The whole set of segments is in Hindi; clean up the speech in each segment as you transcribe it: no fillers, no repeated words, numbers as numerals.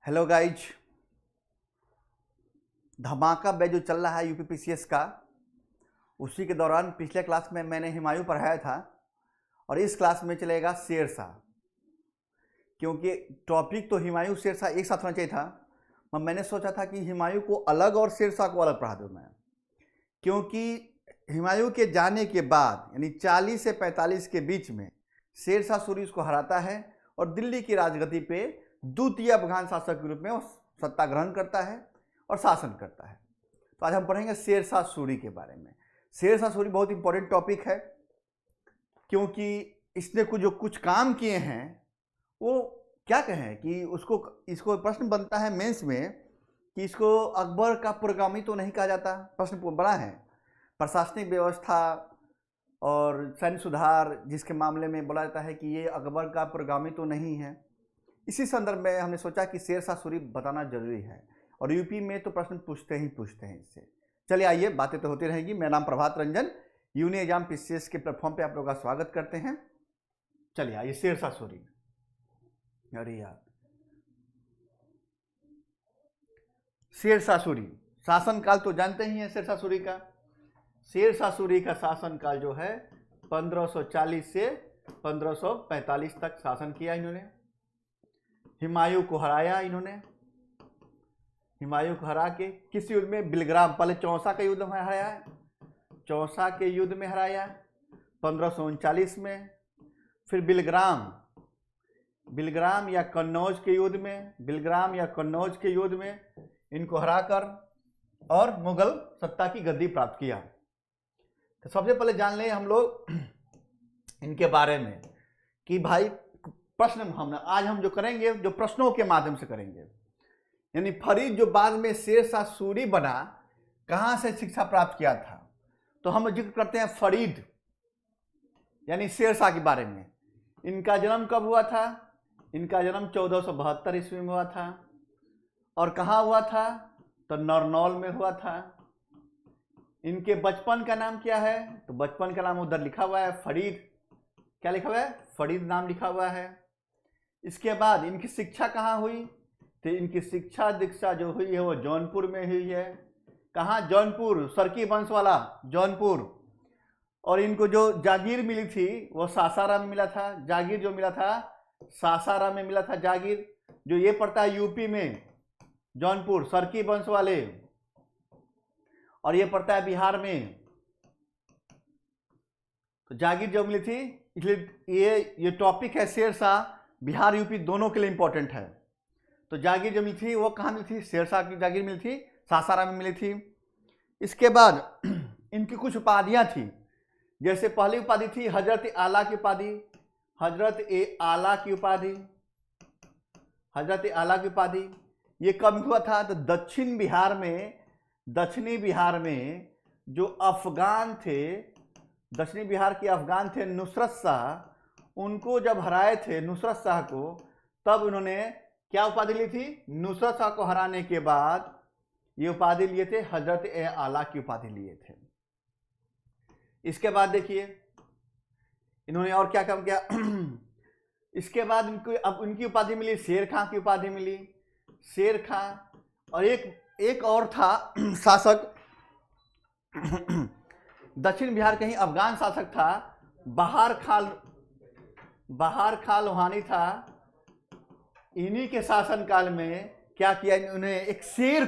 हेलो गाइज, धमाका बैच जो चल रहा है यूपीपीसीएस का, उसी के दौरान पिछले क्लास में मैंने हुमायूं पढ़ाया था और इस क्लास में चलेगा शेरशाह। क्योंकि टॉपिक तो हुमायूं शेरशाह एक साथ होना चाहिए था, मगर मैंने सोचा था कि हुमायूं को अलग और शेरशाह को अलग पढ़ा दूँ मैं। क्योंकि हुमायूं के जाने के बाद यानी 40 से 45 के बीच में शेरशाह सूरी उसको हराता है और दिल्ली की राजगद्दी पे द्वितीय अफगान शासक के रूप में वो सत्ता ग्रहण करता है और शासन करता है। तो आज हम पढ़ेंगे शेरशाह सूरी के बारे में। शेरशाह सूरी बहुत इंपॉर्टेंट टॉपिक है, क्योंकि इसने कुछ काम किए हैं, वो क्या कहें कि इसको प्रश्न बनता है मेंस में कि इसको अकबर का पुरोगामी तो नहीं कहा जाता। प्रश्न बड़ा है। प्रशासनिक व्यवस्था और सैन्य सुधार जिसके मामले में बोला जाता है कि ये अकबर का पुरोगामी तो नहीं है। इसी संदर्भ में हमने सोचा कि शेरशाह सूरी बताना जरूरी है, और यूपी में तो प्रश्न पूछते हैं इससे। चलिए आइए, बातें तो होती रहेगी। मेरा नाम Prabhat Ranjan, uni exam PCS के प्लेटफॉर्म पे आप लोगों का स्वागत करते हैं। चलिए आइए, शेरशाह सूरी। अरे यार, शेरशाह सूरी शासनकाल तो जानते ही हैं शेरशाह सूरी का। शेरशाह सूरी का शासनकाल जो है 1540 से 1545 तक शासन किया इन्होंने। हुमायूं को हराया इन्होंने। हुमायूं को हरा के किस युद्ध में? बिलग्राम, पहले चौसा के युद्ध में हराया है। चौसा के युद्ध में हराया 1539 में। फिर बिलग्राम या कन्नौज के युद्ध में इनको हराकर और मुगल सत्ता की गद्दी प्राप्त किया। तो सबसे पहले जान लें हम लोग इनके बारे में कि भाई प्रश्न आज हम जो करेंगे, जो प्रश्नों के माध्यम से करेंगे। यानी फरीद जो बाद में शेरशाह सूरी बना, कहाँ से शिक्षा प्राप्त किया था, तो हम जिक्र करते हैं फरीद यानी शेरशाह के बारे में। इनका जन्म कब हुआ था? इनका जन्म 1472 ईस्वी में हुआ था। और कहाँ हुआ था? तो नरनौल में हुआ था। इनके बचपन का नाम क्या है? तो बचपन का नाम उधर लिखा हुआ है फरीद। क्या लिखा हुआ है? फरीद नाम लिखा हुआ है। इसके बाद इनकी शिक्षा कहाँ हुई? तो इनकी शिक्षा दीक्षा जो हुई है वो जौनपुर में हुई है। कहाँ? जौनपुर, सरकी वंश वाला जौनपुर। और इनको जो जागीर मिली थी वो सासाराम में मिला था। जागीर जो मिला था सासाराम में मिला था जागीर, जो ये पड़ता है यूपी में, जौनपुर, सरकी वंश वाले। और ये पड़ता है बिहार में। तो जागीर जो मिली थी, इसलिए ये टॉपिक है शेरशाह, बिहार यूपी दोनों के लिए इंपॉर्टेंट है। तो जागीर जो मिली थी वो कहाँ मिली थी? शेरशाह की जागीर मिली थी, सासाराम में मिली थी। इसके बाद इनकी कुछ उपाधियाँ थी। जैसे पहली उपाधि थी हजरत आला की उपाधि। हजरत आला की उपाधि ये कब हुआ था? तो दक्षिणी बिहार में जो अफगान थे, दक्षिणी बिहार के अफगान थे नुसरत शाह, उनको जब हराए थे नुसरत शाह को, तब उन्होंने क्या उपाधि ली थी? नुसरत शाह को हराने के बाद ये उपाधि लिए थे, हजरत आला की उपाधि लिए थे। इसके बाद देखिए इन्होंने और क्या काम किया। इसके बाद अब उनकी उपाधि मिली, शेर खां की उपाधि मिली। शेर खां, और एक और था शासक दक्षिण बिहार कहीं अफगान शासक था, बहार खान लोहानी था। इन्हीं के शासनकाल में क्या किया इन्होंने? एक शेर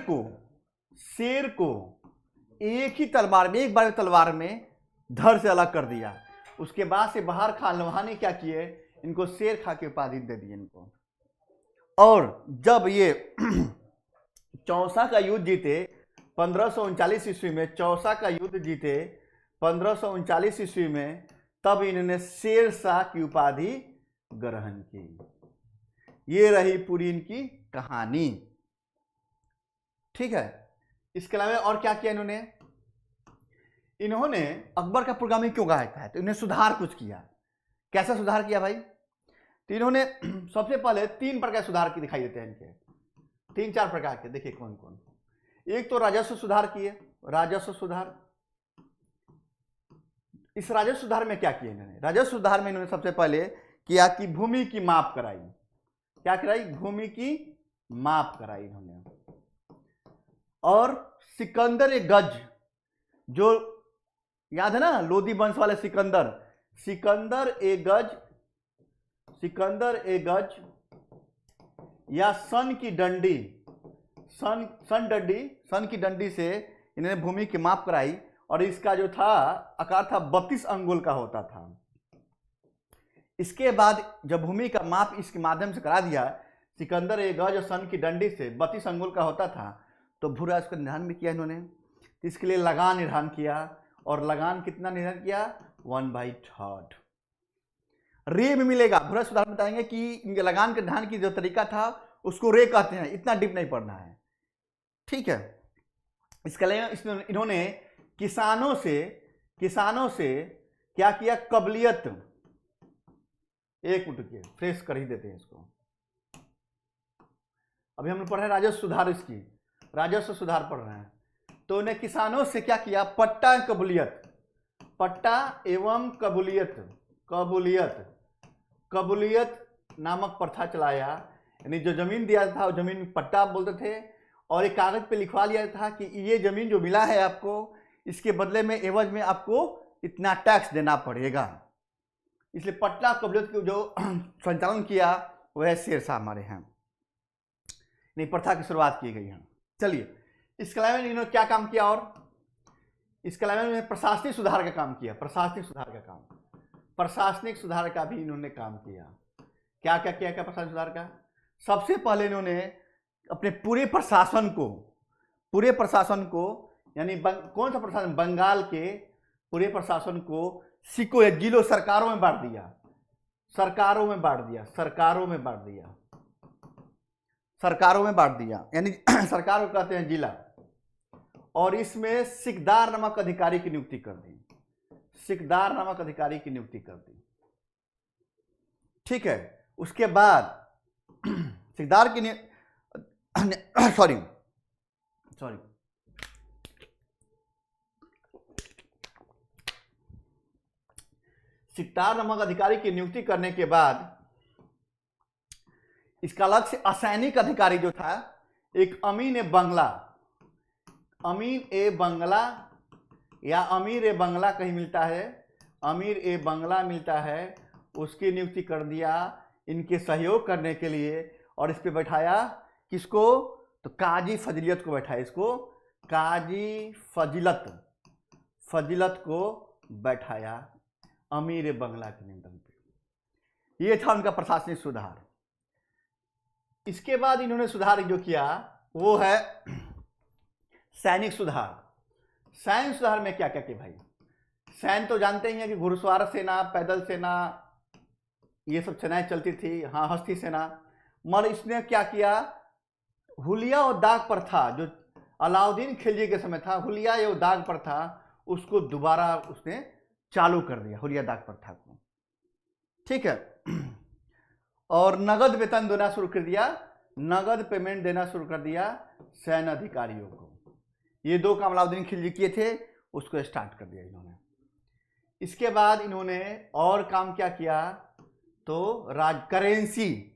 को एक ही तलवार में, एक बार तलवार में धड़ से अलग कर दिया। उसके बाद से बहार खान लोहानी क्या किए? इनको शेर खां की उपाधि दे दी इनको। और जब ये चौसा का युद्ध जीते 1539 ईस्वी में, चौसा का युद्ध जीते 1539 ईस्वी में, तब इन्होंने शेरशाह की उपाधि ग्रहण की। ये रही पूरी इनकी कहानी। ठीक है। इसके अलावा और क्या किया इन्होंने? इन्होंने अकबर का पुरोगामी क्यों कहा जाता है? तो इन्होंने सुधार कुछ किया। कैसा सुधार किया भाई? तो इन्होंने सबसे पहले 3 प्रकार के सुधार की दिखाई देते हैं इनके, 3-4 प्रकार के। देखिए कौन कौन। एक तो राजस्व सुधार किए, राजस्व सुधार। इस राजस्व सुधार में क्या किया इन्होंने? राजस्व सुधार में इन्होंने सबसे पहले किया कि भूमि की माप कराई। क्या कराई? भूमि की माप कराई इन्होंने। और सिकंदर ए गज, जो याद है ना लोदी वंश वाले सिकंदर, सिकंदर ए गज या सन की डंडी, सन की डंडी से इन्होंने भूमि की माप कराई और इसका जो था आकार था 32 अंगुल का होता था। इसके बाद जब भूमि का माप इसके माध्यम से करा दिया, सिकंदर ए गज और सन की डंडी से 32 अंगुल का होता था, तो भूराज का निर्धारण भी किया इन्होंने। इसके लिए लगान निर्धारण किया, और लगान कितना निर्धारण किया? 1/3। रे में मिलेगा, भूराज सुधार बताएंगे कि इनके लगान के निर्धारण की जो तरीका था उसको रे कहते हैं, इतना डीप नहीं पढ़ना है, ठीक है। इसके लिए इन्होंने किसानों से क्या किया? कबलियत, एक मिनट के फ्रेश कर ही देते हैं इसको। अभी हम लोग पढ़ रहे हैं राजस्व सुधार, इसकी राजस्व सुधार पढ़ रहे हैं। तो उन्हें किसानों से क्या किया? पट्टा कबूलियत, पट्टा एवं कबूलियत नामक प्रथा चलाया। यानी जो जमीन दिया था वो जमीन पट्टा बोलते थे, और एक कागज पे लिखवा लिया था कि ये जमीन जो मिला है आपको, इसके बदले में एवज में आपको इतना टैक्स देना पड़ेगा। इसलिए पट्टा कबूलियत को जो संचालन किया वह शेरशाह हमारे हैं, नहीं प्रथा की शुरुआत की गई है। चलिए, इसके अलावा इन्होंने क्या काम किया? और इसके अलावा इन्होंने प्रशासनिक सुधार का काम किया। प्रशासनिक सुधार का भी इन्होंने काम किया। क्या क्या किया? क्या प्रशासनिक सुधार का? सबसे पहले इन्होंने अपने पूरे प्रशासन को यानी कौन सा प्रशासन? बंगाल के पूरे प्रशासन को सिकों या जिलों सरकारों में बांट दिया, सरकारों में बांट दिया, यानी सरकार को कहते हैं जिला। और इसमें सिकदार नामक अधिकारी की नियुक्ति कर दी, ठीक है। उसके बाद सिकदार की सिकदार नामक अधिकारी की नियुक्ति करने के बाद इसका अलग से असैनिक अधिकारी जो था, एक अमीन ए बंगला या अमीर ए बंगला कहीं मिलता है, अमीर ए बंगला मिलता है, उसकी नियुक्ति कर दिया इनके सहयोग करने के लिए। और इस पे बैठाया किसको? तो काजी फजीलत को बैठाया, इसको काजी फजीलत को बैठाया अमीर ए बंगला के नियंत्रण पे। ये था उनका प्रशासनिक सुधार। इसके बाद इन्होंने सुधार जो किया वो है सैनिक सुधार। सैनिक सुधार में क्या क्या किया भाई? सैन्य तो जानते ही हैं कि घुड़सवार सेना, पैदल सेना, ये सब सेनाएं चलती थी, हाँ हस्ती सेना। मगर इसने क्या किया? हुलिया और दाग प्रथा जो अलाउद्दीन खिलजी के समय था, हुलिया और दाग प्रथा, उसको दोबारा उसने चालू कर दिया, हुलिया दाग प्रथा को, ठीक है। और नगद वेतन देना शुरू कर दिया, नगद पेमेंट देना शुरू कर दिया सैन्य अधिकारियों को। ये दो काम अलाउद्दीन खिलजी किए थे, उसको स्टार्ट कर दिया इन्होंने। इसके बाद इन्होंने और काम क्या किया? तो करेंसी,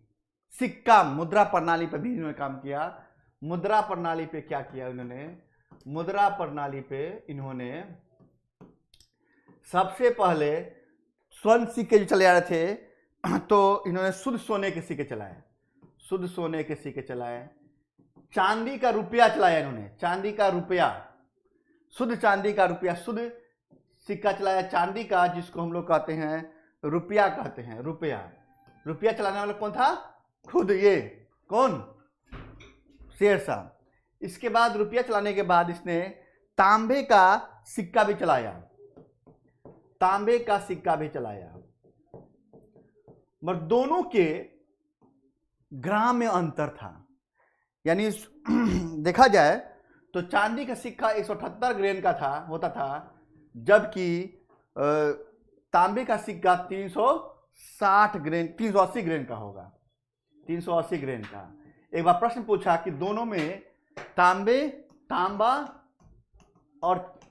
सिक्का, मुद्रा प्रणाली पर भी इन्होंने काम किया। मुद्रा प्रणाली पे क्या किया इन्होंने? मुद्रा प्रणाली पे इन्होंने सबसे पहले स्वर्ण सिक्के जो चले आ रहे थे, तो इन्होंने शुद्ध सोने के सिक्के चलाए, चांदी का रुपया चलाया इन्होंने, चांदी का रुपया, शुद्ध चांदी का रुपया, शुद्ध सिक्का चलाया चांदी का, जिसको हम लोग कहते हैं रुपया कहते हैं। रुपया चलाने वाला कौन था? खुद ये कौन? शेरशाह। इसके बाद रुपया चलाने के बाद इसने तांबे का सिक्का भी चलाया, मगर दोनों के ग्राम में अंतर था। यानी देखा जाए तो चांदी का सिक्का 178 ग्रेन का होता था, जबकि तांबे का सिक्का 380 ग्रेन का होगा, 380 ग्रेन का। एक बार प्रश्न पूछा कि दोनों में तांबा और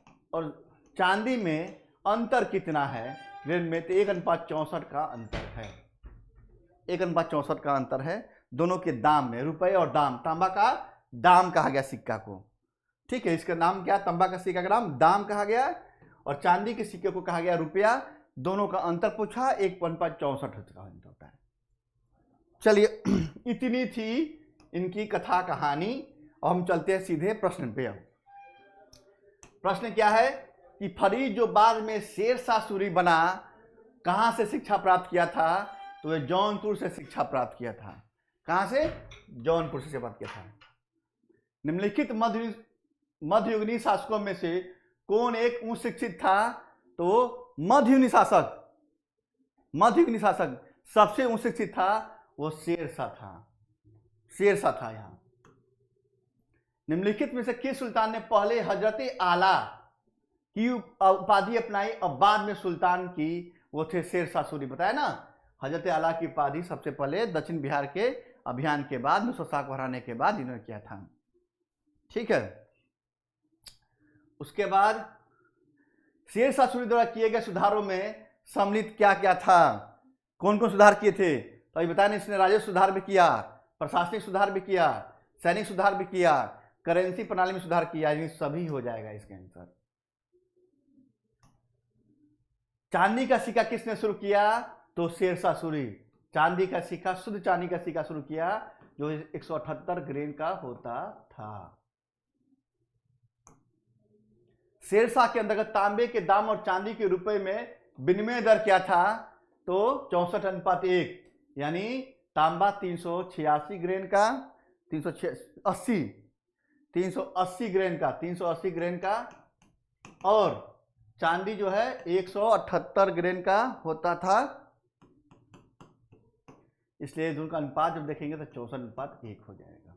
चांदी में अंतर कितना है ग्रेन में? तो 1:64 का अंतर है, 1:64 का अंतर है दोनों के दाम में, रुपए और दाम, तांबा का दाम कहा गया सिक्का को, ठीक है। इसका नाम क्या, तांबा का सिक्का का नाम दाम कहा गया, और चांदी के सिक्के को कहा गया रुपया। दोनों का अंतर पूछा, 1.64 का अंतर होता है। चलिए इतनी थी इनकी कथा कहानी। और हम चलते हैं सीधे प्रश्न पे। अब प्रश्न क्या है कि फरीद जो बाद में शेरशाह सूरी बना, कहां से शिक्षा प्राप्त किया था? तो ये जौनपुर से शिक्षा प्राप्त किया था। कहां से? जौनपुर से शिक्षा प्राप्त किया था। निम्नलिखित मध्ययुगीन शासकों में से कौन एक उच्च शिक्षित था? तो मध्ययुगीन शासक सबसे उच्च शिक्षित था वो शेरशाह था। यहां निम्नलिखित में से किस सुल्तान ने पहले हजरत आला की उपाधि अपनाई और बाद में सुल्तान की? वो थे शेरशाह सूरी। बताया ना, हजरत आला की उपाधि सबसे पहले दक्षिण बिहार के अभियान के बाद, मुसलमान शाह को हराने के बाद इन्होंने किया था, ठीक है। उसके बाद शेरशाह सूरी द्वारा किए गए सुधारों में सम्मिलित क्या क्या था? कौन कौन सुधार किए थे? तो अभी बताया, इसने राजस्व सुधार भी किया, प्रशासनिक सुधार भी किया, सैनिक सुधार भी किया, करेंसी प्रणाली में सुधार किया। ये सभी हो जाएगा इसके आंसर। चांदी का सिक्का किसने शुरू किया? तो शेरशाह सूरी। चांदी का सिक्का, शुद्ध चांदी का सिक्का शुरू किया जो 178 ग्रेन का होता था। शेरशाह के अंतर्गत तांबे के दाम और चांदी के रुपए में विनिमय दर क्या था? तो 64:1, यानी तांबा 386 ग्रेन का, 380 ग्रेन का, और चांदी जो है 178 ग्रेन का होता था। इसलिए दोनों का अनुपात जब देखेंगे तो 64:1 हो जाएगा।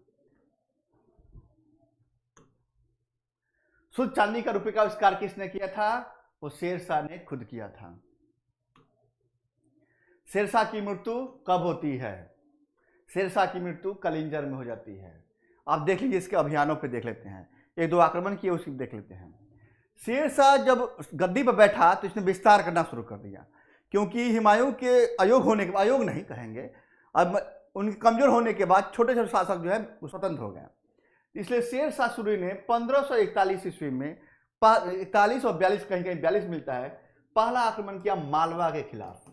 शुद्ध चांदी का रुपये का आविष्कार किसने किया था? वो शेरशाह ने खुद किया था। शेरशाह की मृत्यु कब होती है? शेरशाह की मृत्यु कलिंजर में हो जाती है। आप देख लीजिए, इसके अभियानों पे देख लेते हैं। 1-2 आक्रमण किए, उसकी देख लेते हैं। शेरशाह जब गद्दी पर बैठा तो इसने विस्तार करना शुरू कर दिया, क्योंकि हुमायूं के अयोग नहीं कहेंगे, अब उनके कमजोर होने के बाद छोटे छोटे शासक जो है वो स्वतंत्र हो गया। इसलिए शेरशाह सूरी ने 1541 ईस्वी में 41 और 42, कहीं कहीं 42 मिलता है, पहला आक्रमण किया मालवा के खिलाफ।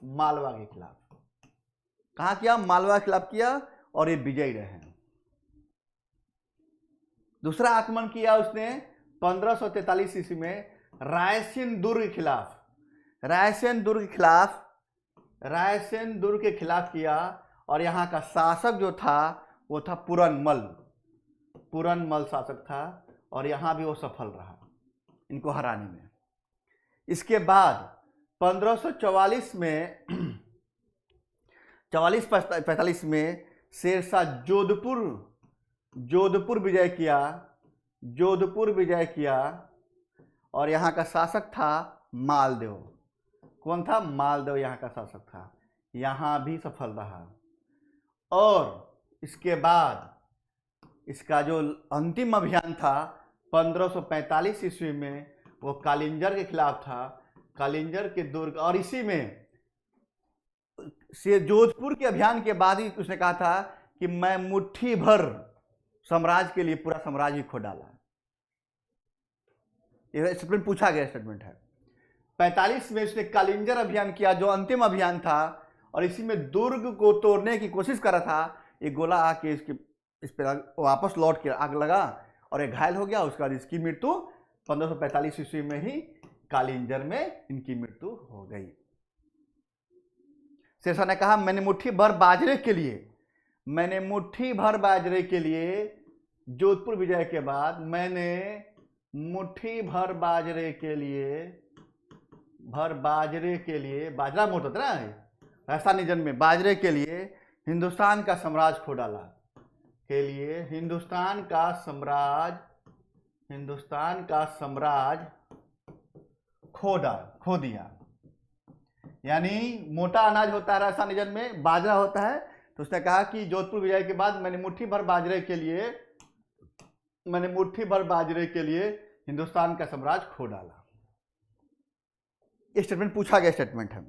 कहां किया? मालवा के खिलाफ किया, और ये विजयी रहे। दूसरा आक्रमण किया उसने 1543 ईस्वी में रायसेन दुर्ग के खिलाफ किया, और यहां का शासक जो था वो था पुरनमल शासक था, और यहां भी वो सफल रहा इनको हराने में। इसके बाद 1544 में 44-45 में शेरशाह जोधपुर विजय किया, और यहाँ का शासक था मालदेव। कौन था? मालदेव यहाँ का शासक था। यहाँ भी सफल रहा। और इसके बाद इसका जो अंतिम अभियान था 1545 ईस्वी में, वो कालिंजर के खिलाफ था, कालिंजर के दुर्ग। और इसी में जोधपुर के अभियान के बाद ही उसने कहा था कि मैं मुट्ठी भर साम्राज्य के लिए पूरा साम्राज्य ही खो डाला। यह स्टेटमेंट पूछा गया स्टेटमेंट है। 45 में उसने कालिंजर अभियान किया जो अंतिम अभियान था, और इसी में दुर्ग को तोड़ने की कोशिश कर रहा था। एक गोला आके इस पर वापस लौट के आग लगा और एक घायल हो गया। उसके बाद इसकी मृत्यु 1545 ईस्वी में ही कालिंजर में इनकी मृत्यु हो गई। शेरशाह ने कहा, मैंने मुट्ठी भर बाजरे के लिए जोधपुर विजय के बाद मैंने मुट्ठी भर बाजरे के लिए बाजरा मोटा था ना, राजस्थान निजन में बाजरे के लिए हिंदुस्तान का साम्राज्य खो डाला, हिंदुस्तान का साम्राज्य खो दिया। यानी मोटा अनाज होता है राजस्थान निजन में, बाजरा होता है। तो उसने कहा कि जोधपुर विजय के बाद मैंने मुट्ठी भर बाजरे के लिए हिंदुस्तान का साम्राज्य खो डाला। ये स्टेटमेंट पूछा गया स्टेटमेंट है।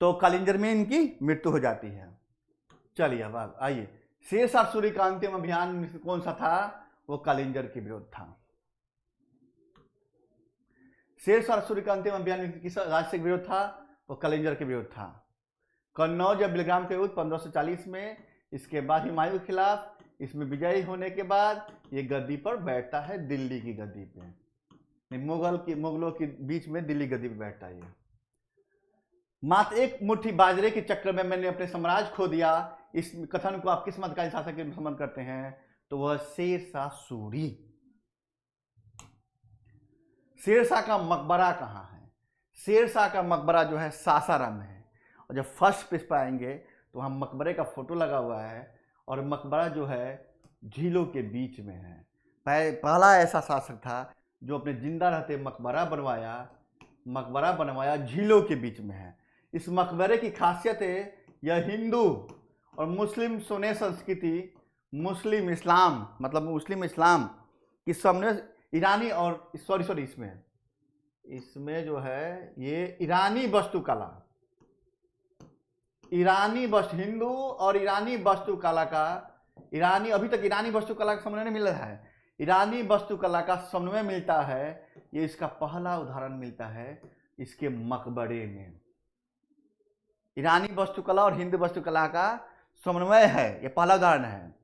तो कालिंजर में इनकी मृत्यु हो जाती है। चलिए अब आइए, शेरशाह सूरी का अंतिम अभियान कौन सा था? वो कालिंजर के विरुद्ध था। शेरशाह सूरी का अंतिम अभियान किस राज्य के विरुद्ध था? वो कालिंजर के विरुद्ध था। कन्नौज या बिलग्राम के युद्ध 1540 में, इसके बाद हुमायूं के खिलाफ, इसमें विजयी होने के बाद ये गद्दी पर बैठता है, दिल्ली की गद्दी पे। मुगलों के बीच में दिल्ली गद्दी पे बैठता है। मात्र एक मुट्ठी बाजरे के चक्कर में मैंने अपने साम्राज्य खो दिया, इस कथन को आप किस मध्यकालीन शासक के संबंध करते हैं? तो वह शेरशाह सूरी। शेरशाह का मकबरा कहाँ है? शेरशाह का मकबरा जो है सासाराम में है। और जब फर्स्ट पेज पर आएंगे तो वहाँ मकबरे का फोटो लगा हुआ है, और मकबरा जो है झीलों के बीच में है। पहला ऐसा शासक था जो अपने जिंदा रहते मकबरा बनवाया झीलों के बीच में है। इस मकबरे की खासियत है, यह हिंदू और मुस्लिम सोने संस्कृति, मुस्लिम इस्लाम की सामने ईरानी और इसमें जो है ये ईरानी वास्तुकला, हिंदू और ईरानी वास्तुकला का, अभी तक ईरानी वास्तुकला का समन्वय नहीं मिल रहा है, ईरानी वास्तुकला का समन्वय मिलता है। ये इसका पहला उदाहरण मिलता है इसके मकबरे में। ईरानी वास्तुकला और हिंदू वास्तुकला का समन्वय है, ये पहला उदाहरण है।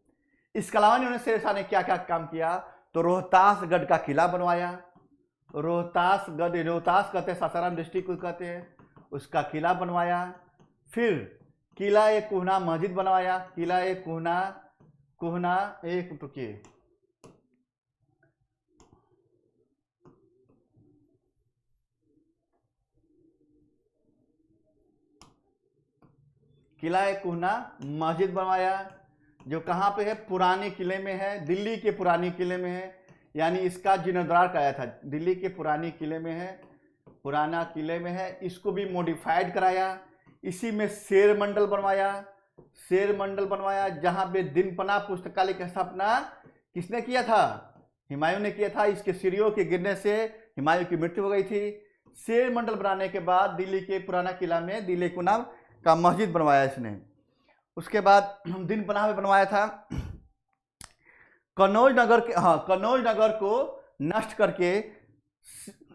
इसके अलावा इन्होंने शेरशाह ने क्या क्या काम किया? तो रोहतासगढ़ का किला बनवाया। रोहतास कहते हैं, सासाराम डिस्ट्रिक्ट को कहते हैं, उसका किला बनवाया। फिर किला एक कोहना मस्जिद बनवाया। किला एक कोहना एक टुकिए किला एक कोहना मस्जिद बनवाया, जो कहाँ पे है? पुराने किले में है, दिल्ली के पुराने किले में है। यानी इसका जीर्णोद्धार कराया था, दिल्ली के पुराने किले में है, पुराना किले में है। इसको भी मॉडिफाइड कराया। इसी में शेर मंडल बनवाया, जहाँ पे दिनपना पुस्तकालय की स्थापना किसने किया था? हुमायूं ने किया था। इसके सीढ़ियों के गिरने से हुमायूं की मृत्यु हो गई थी। शेर मंडल बनाने के बाद दिल्ली के पुराना किला में दिल्ली कुना का मस्जिद बनवाया इसने। उसके बाद दिनपना में बनवाया था। कन्नौज नगर को नष्ट करके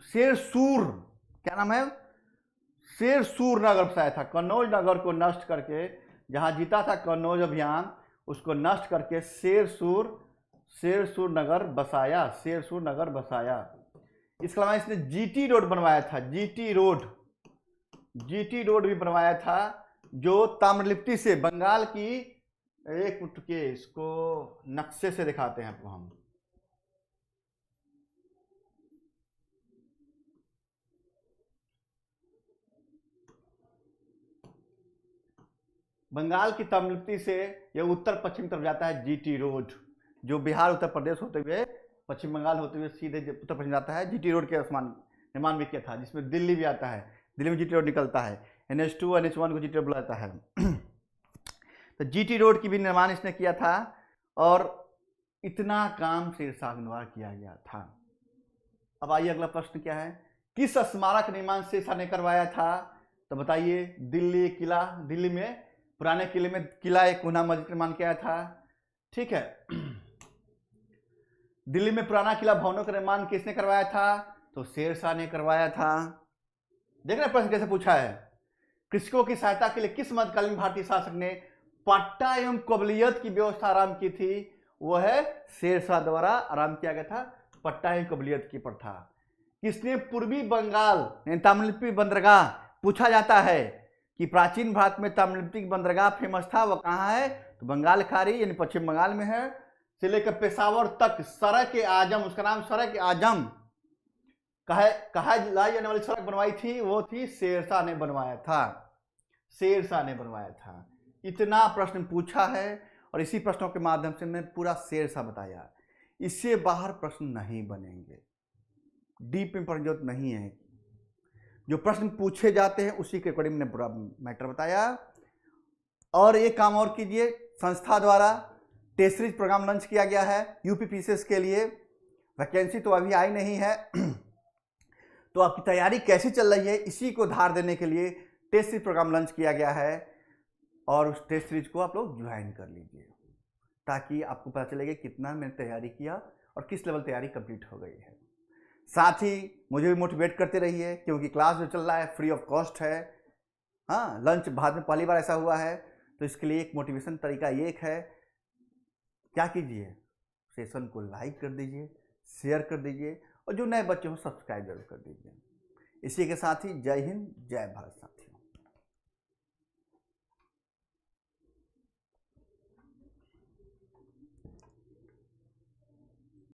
शेरसूर, क्या नाम है? शेरसूर नगर बसाया था। कन्नौज नगर को नष्ट करके, जहां जीता था कन्नौज अभियान, उसको नष्ट करके शेरसूर नगर बसाया। इसके अलावा इसने जीटी रोड बनवाया था। जीटी रोड भी बनवाया था, जो ताम्रलिप्ति से बंगाल की, एक मिनट के इसको नक्शे से दिखाते हैं आपको हम। बंगाल की ताम्रलिप्ति से यह उत्तर पश्चिम तरफ जाता है। जीटी रोड जो बिहार उत्तर प्रदेश होते हुए पश्चिम बंगाल होते हुए सीधे उत्तर पश्चिम जाता है। जीटी रोड के निर्माण भी किया था, जिसमें दिल्ली भी आता है। दिल्ली में जीटी रोड निकलता है। NH2 NH1 को जीटी रोड बुलाता है। तो जीटी रोड की भी निर्माण इसने किया था, और इतना काम शेरशाह द्वारा किया गया था। अब आइए अगला प्रश्न क्या है? किस स्मारक निर्माण शेरशाह ने करवाया था? तो बताइए। दिल्ली में पुराने किले में किला एक कोहना मस्जिद निर्माण किया था। ठीक है। दिल्ली में पुराना किला भवनों का निर्माण किसने करवाया था? तो शेरशाह ने करवाया था। देख रहे प्रश्न कैसे पूछा है? कृषकों की सहायता के लिए किस मध्यकालीन भारतीय शासक ने पट्टा एवं कबलियत की व्यवस्था आरंभ की थी? वह है शेरशाह द्वारा आरंभ किया गया था पट्टा एवं कबलियत की प्रथा। किसने पूर्वी बंगाल ताम्रलिप्ति बंदरगाह, पूछा जाता है कि प्राचीन भारत में ताम्रलिप्ति बंदरगाह फेमस था, वह कहाँ है? तो बंगाल खाड़ी यानी पश्चिम बंगाल में है। से लेकर पेशावर तक सड़क-ए-आजम, उसका नाम सड़क-ए-आजम कहा जाने वाली सड़क बनवाई थी, वो थी शेरशाह ने बनवाया था। इतना प्रश्न पूछा है, और इसी प्रश्नों के माध्यम से मैं पूरा शेरशाह बताया। इससे बाहर प्रश्न नहीं बनेंगे, डीप में पढ़ने जरूरत नहीं है। जो प्रश्न पूछे जाते हैं उसी के अकॉर्डिंग मैंने पूरा मैटर बताया। और एक काम और कीजिए, संस्था द्वारा टेस्ट सीरीज प्रोग्राम लॉन्च किया गया है यूपीपीसीएस के लिए। वैकेंसी तो अभी आई नहीं है, तो आपकी तैयारी कैसी चल रही है, इसी को धार देने के लिए टेस्ट सीरीज प्रोग्राम लॉन्च किया गया है। और उस टेस्ट सीरीज को आप लोग ज्वाइन कर लीजिए, ताकि आपको पता चलेगा कितना मैंने तैयारी किया और किस लेवल तैयारी कंप्लीट हो गई है। साथ ही मुझे भी मोटिवेट करते रहिए, क्योंकि क्लास जो चल रहा है फ्री ऑफ कॉस्ट है। हाँ, लंच बाद में पहली बार ऐसा हुआ है, तो इसके लिए एक मोटिवेशन तरीका ये एक है, क्या कीजिए, सेशन को लाइक कर दीजिए, शेयर कर दीजिए, और जो नए बच्चे हो सब्सक्राइब जरूर कर दीजिए। इसी के साथ ही जय हिंद, जय भारत साथी।